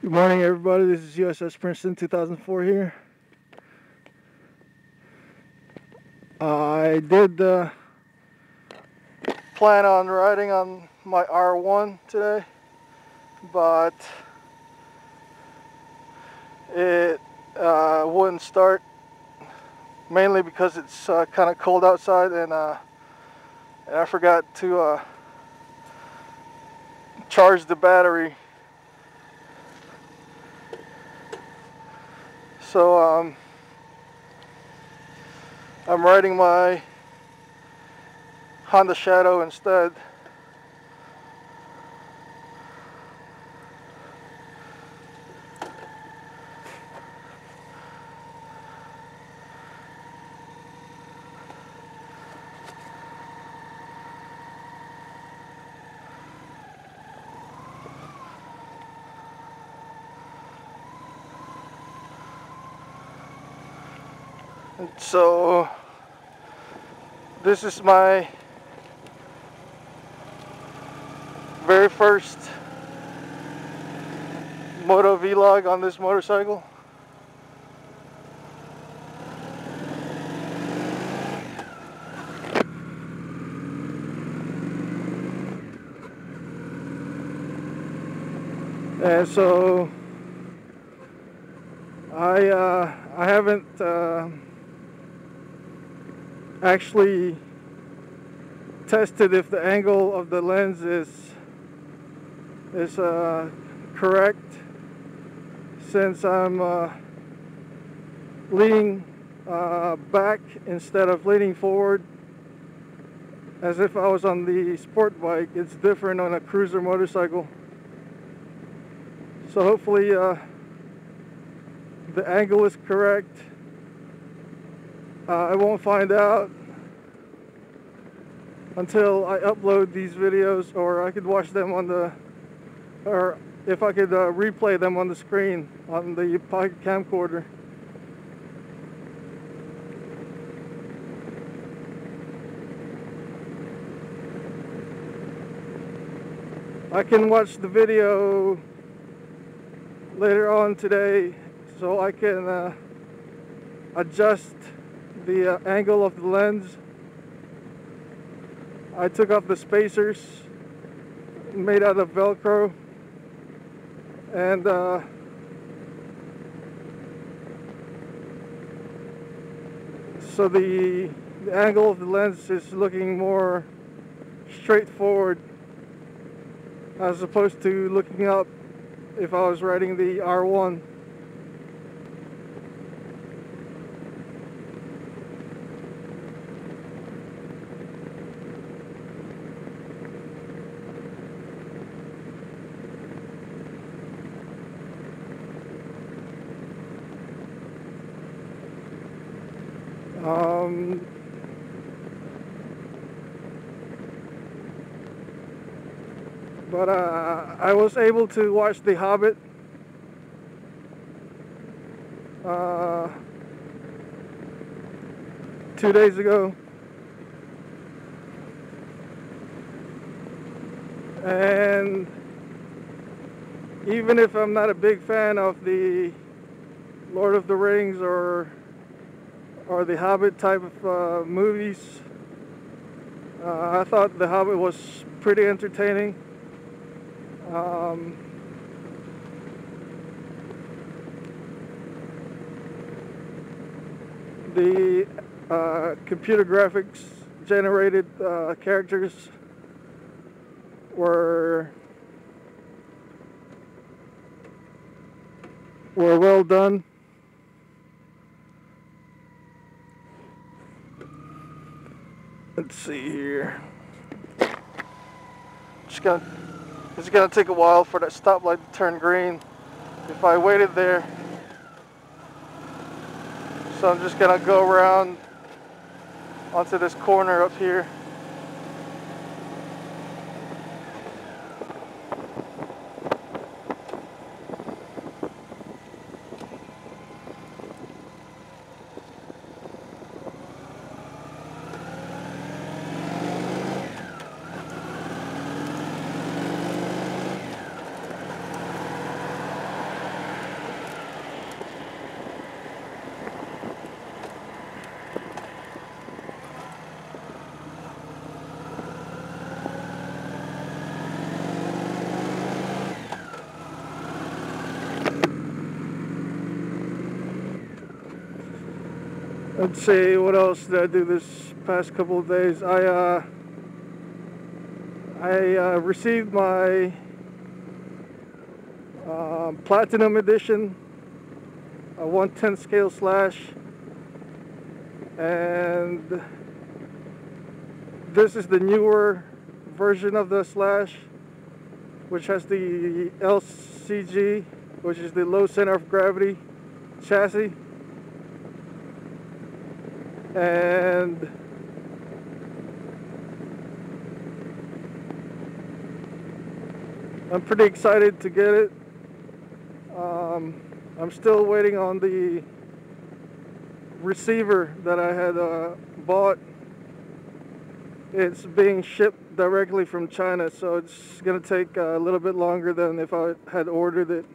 Good morning, everybody. This is USS Princeton 2004 here. I did plan on riding on my R1 today, but it wouldn't start, mainly because it's kind of cold outside, and I forgot to charge the battery. So I'm riding my Honda Shadow instead. And so this is my very first moto vlog on this motorcycle. And so I haven't actually tested if the angle of the lens is correct, since I'm leaning back instead of leaning forward as if I was on the sport bike. It's different on a cruiser motorcycle. So hopefully the angle is correct. I won't find out until I upload these videos, or I could watch them on the, or if I could replay them on the screen on the pocket camcorder. I can watch the video later on today, so I can adjust the angle of the lens. I took off the spacers made out of Velcro, and so the angle of the lens is looking more straightforward as opposed to looking up if I was riding the R1. But I was able to watch The Hobbit uh, 2 days ago, and even if I'm not a big fan of the Lord of the Rings or the Hobbit type of movies, I thought The Hobbit was pretty entertaining. The computer graphics generated characters were well done. Let's see here. It's gonna take a while for that stoplight to turn green if I waited there. So I'm just gonna go around onto this corner up here. Let's see, what else did I do this past couple of days? I received my Platinum Edition, a 1/10 scale slash, and this is the newer version of the slash, which has the LCG, which is the low center of gravity chassis. And I'm pretty excited to get it. I'm still waiting on the receiver that I had bought. It's being shipped directly from China, so it's going to take a little bit longer than if I had ordered it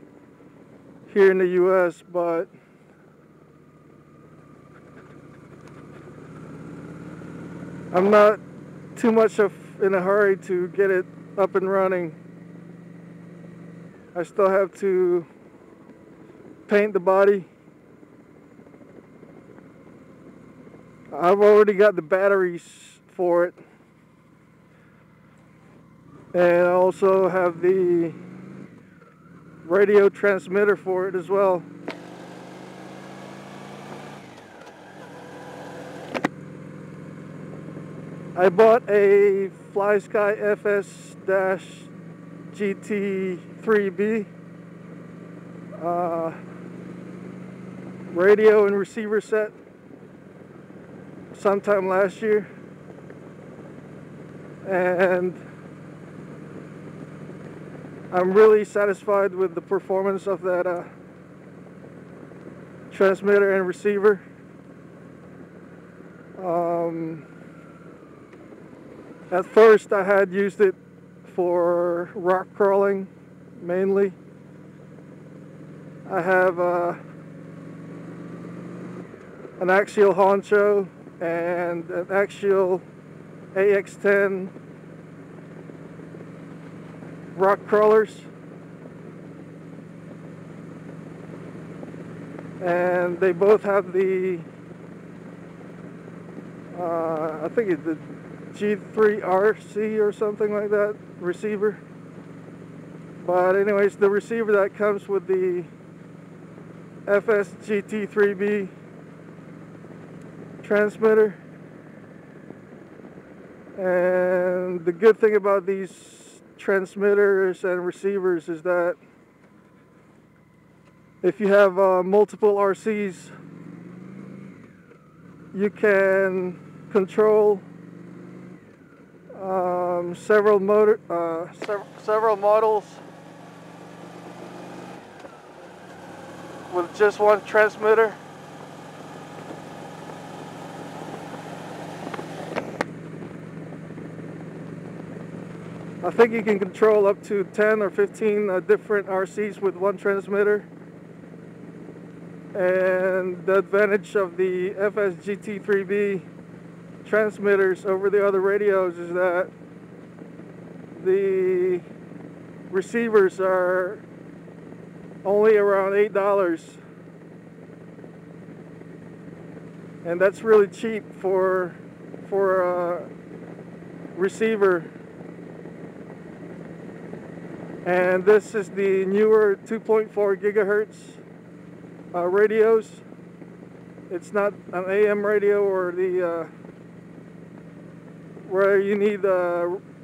here in the US, but I'm not too much in a hurry to get it up and running. I still have to paint the body. I've already got the batteries for it, and I also have the radio transmitter for it as well. I bought a FlySky FS-GT3B radio and receiver set sometime last year, and I'm really satisfied with the performance of that transmitter and receiver. At first I had used it for rock crawling mainly. I have an axial honcho and an axial AX10 rock crawlers, and they both have the I think it's the G3RC or something like that receiver. But anyways, the receiver that comes with the FS-GT3B transmitter. And the good thing about these transmitters and receivers is that if you have multiple RCs, you can control several models with just one transmitter. I think you can control up to 10 or 15 different RCs with one transmitter. And the advantage of the FS-GT3B transmitters over the other radios is that the receivers are only around $8, and that's really cheap for a receiver. And this is the newer 2.4 gigahertz radios. It's not an AM radio or the where you need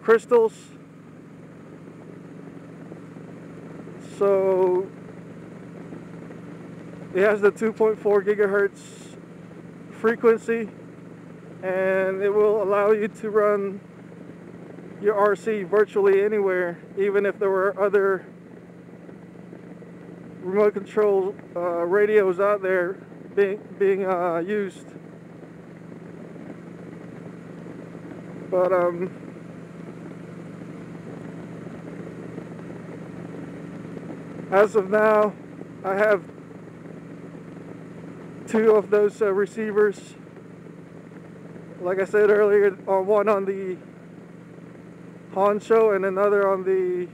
crystals. So it has the 2.4 gigahertz frequency, and it will allow you to run your RC virtually anywhere, even if there were other remote control radios out there being used. But as of now, I have two of those receivers. Like I said earlier, one on the honcho and another on the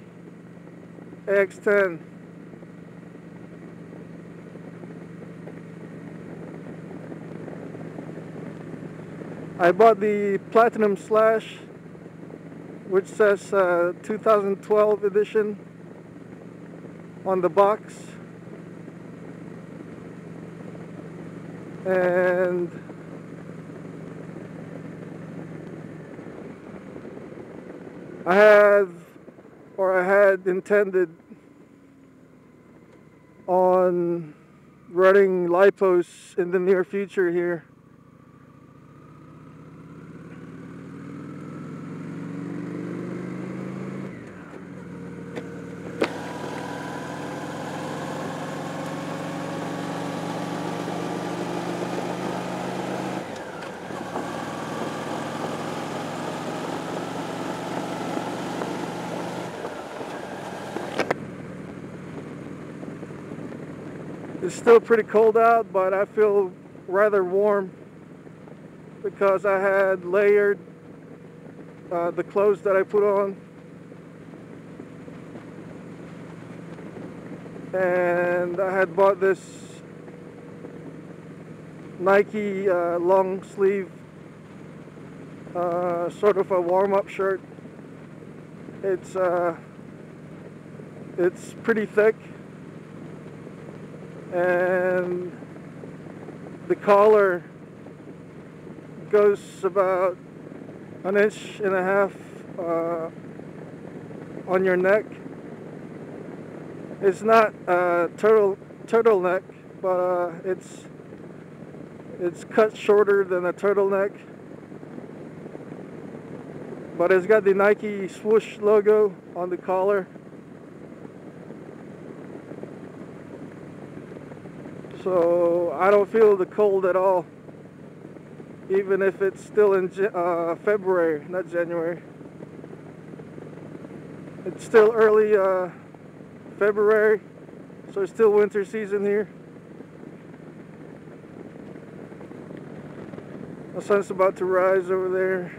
AX10. I bought the Platinum Slash, which says 2012 edition on the box, and I had intended on running lipos in the near future here. It's still pretty cold out, but I feel rather warm because I had layered the clothes that I put on, and I had bought this Nike long sleeve sort of a warm-up shirt. It's pretty thick, and the collar goes about 1.5 inches on your neck. It's not a turtleneck, but it's cut shorter than a turtleneck. But it's got the Nike swoosh logo on the collar. So I don't feel the cold at all, even if it's still in February, not January. It's still early February, so it's still winter season here. The sun's about to rise over there.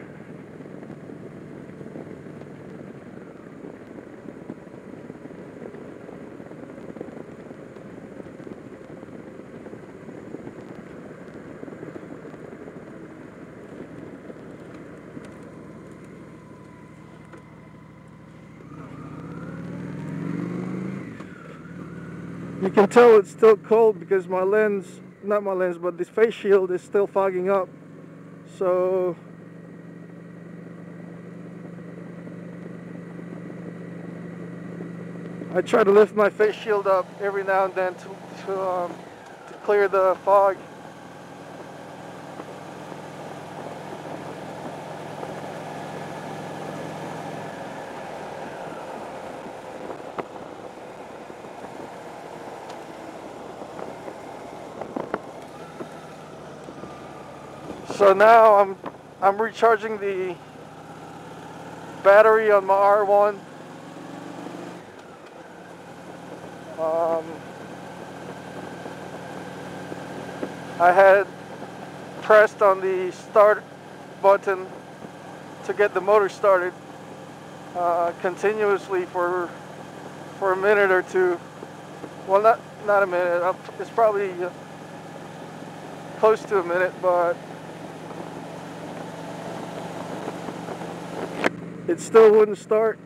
You can tell it's still cold because my lens, not my lens, but this face shield is still fogging up. So I try to lift my face shield up every now and then to clear the fog. So now I'm recharging the battery on my R1. I had pressed on the start button to get the motor started continuously for a minute or two. Well, not a minute. It's probably close to a minute, but it still wouldn't start.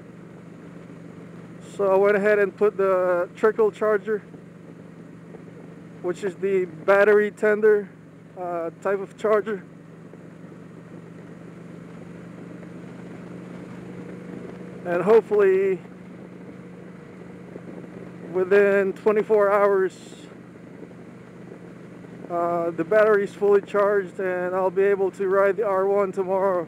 So I went ahead and put the trickle charger, which is the battery tender type of charger. And hopefully within 24 hours the battery is fully charged and I'll be able to ride the R1 tomorrow.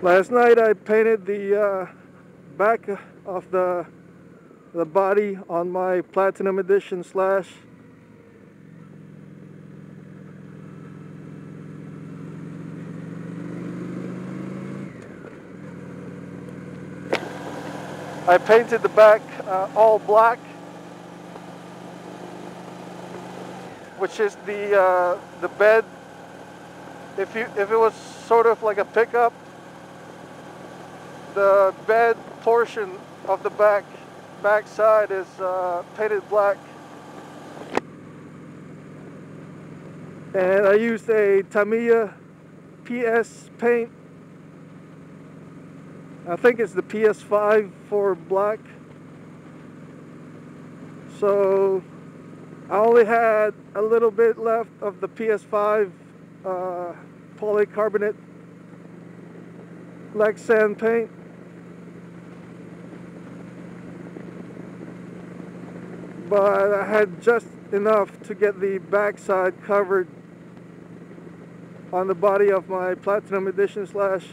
Last night I painted the back of the body on my Platinum Edition Slash. I painted the back all black, which is the bed If it was sort of like a pickup, the bed portion of the back side is painted black. And I used a Tamiya PS paint. I think it's the PS5 for black. So I only had a little bit left of the PS5 polycarbonate Lexan paint. But I had just enough to get the backside covered on the body of my Platinum Edition Slash.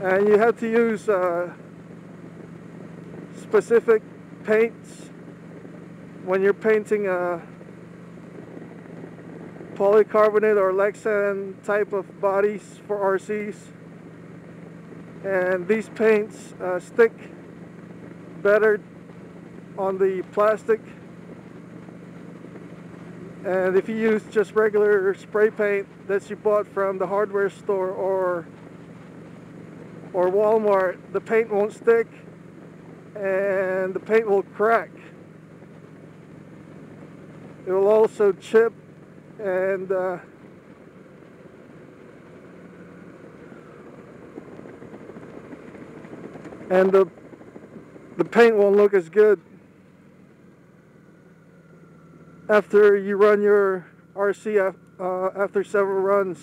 And you have to use specific paints when you're painting a polycarbonate or Lexan type of bodies for RCs. And these paints stick better on the plastic. And if you use just regular spray paint that you bought from the hardware store or Walmart, the paint won't stick and the paint will crack. It will also chip and the paint won't look as good after you run your RC after several runs.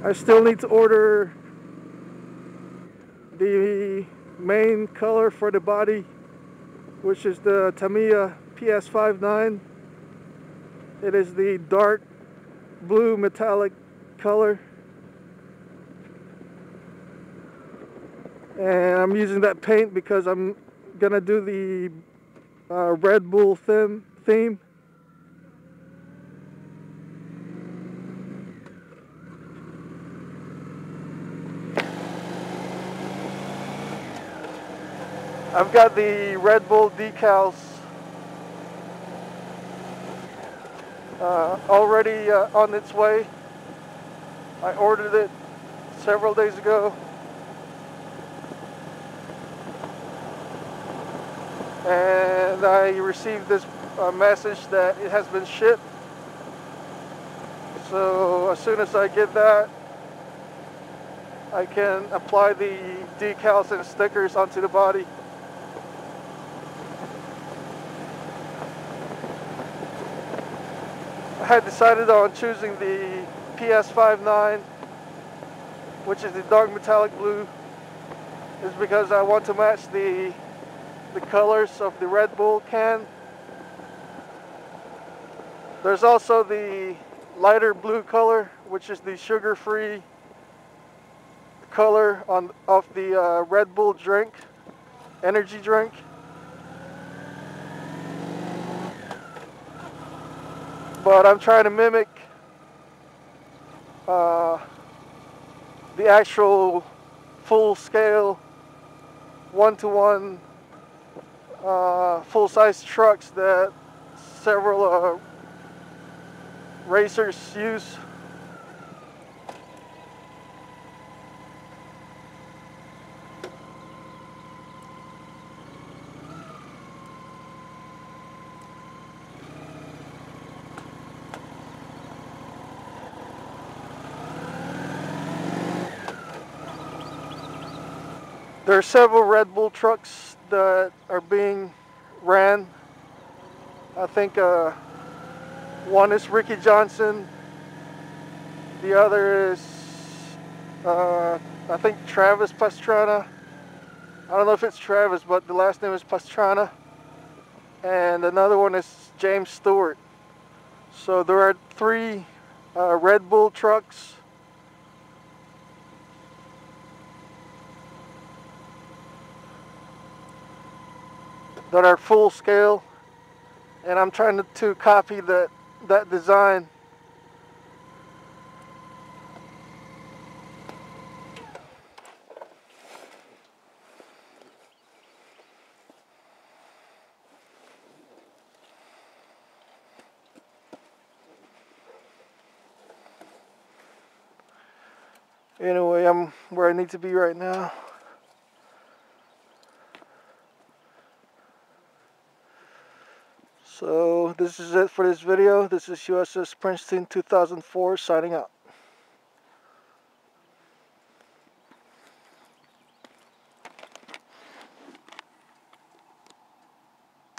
I still need to order the main color for the body, which is the Tamiya PS59. It is the dark blue metallic color. And I'm using that paint because I'm gonna do the Red Bull theme. I've got the Red Bull decals already on its way. I ordered it several days ago. And I received this message that it has been shipped. So as soon as I get that, I can apply the decals and stickers onto the body. I had decided on choosing the PS59, which is the dark metallic blue, is because I want to match the colors of the Red Bull can. There's also the lighter blue color, which is the sugar-free color of the Red Bull drink, energy drink. But I'm trying to mimic the actual full-scale, one-to-one full-size trucks that several racers use. There are several Red Bull trucks that are being ran. I think one is Ricky Johnson. The other is I think Travis Pastrana. I don't know if it's Travis, but the last name is Pastrana. And another one is James Stewart. So there are 3 Red Bull trucks. That are full scale, and I'm trying to copy that design. Anyway, I'm where I need to be right now. So this is it for this video. This is USS Princeton 2004 signing out.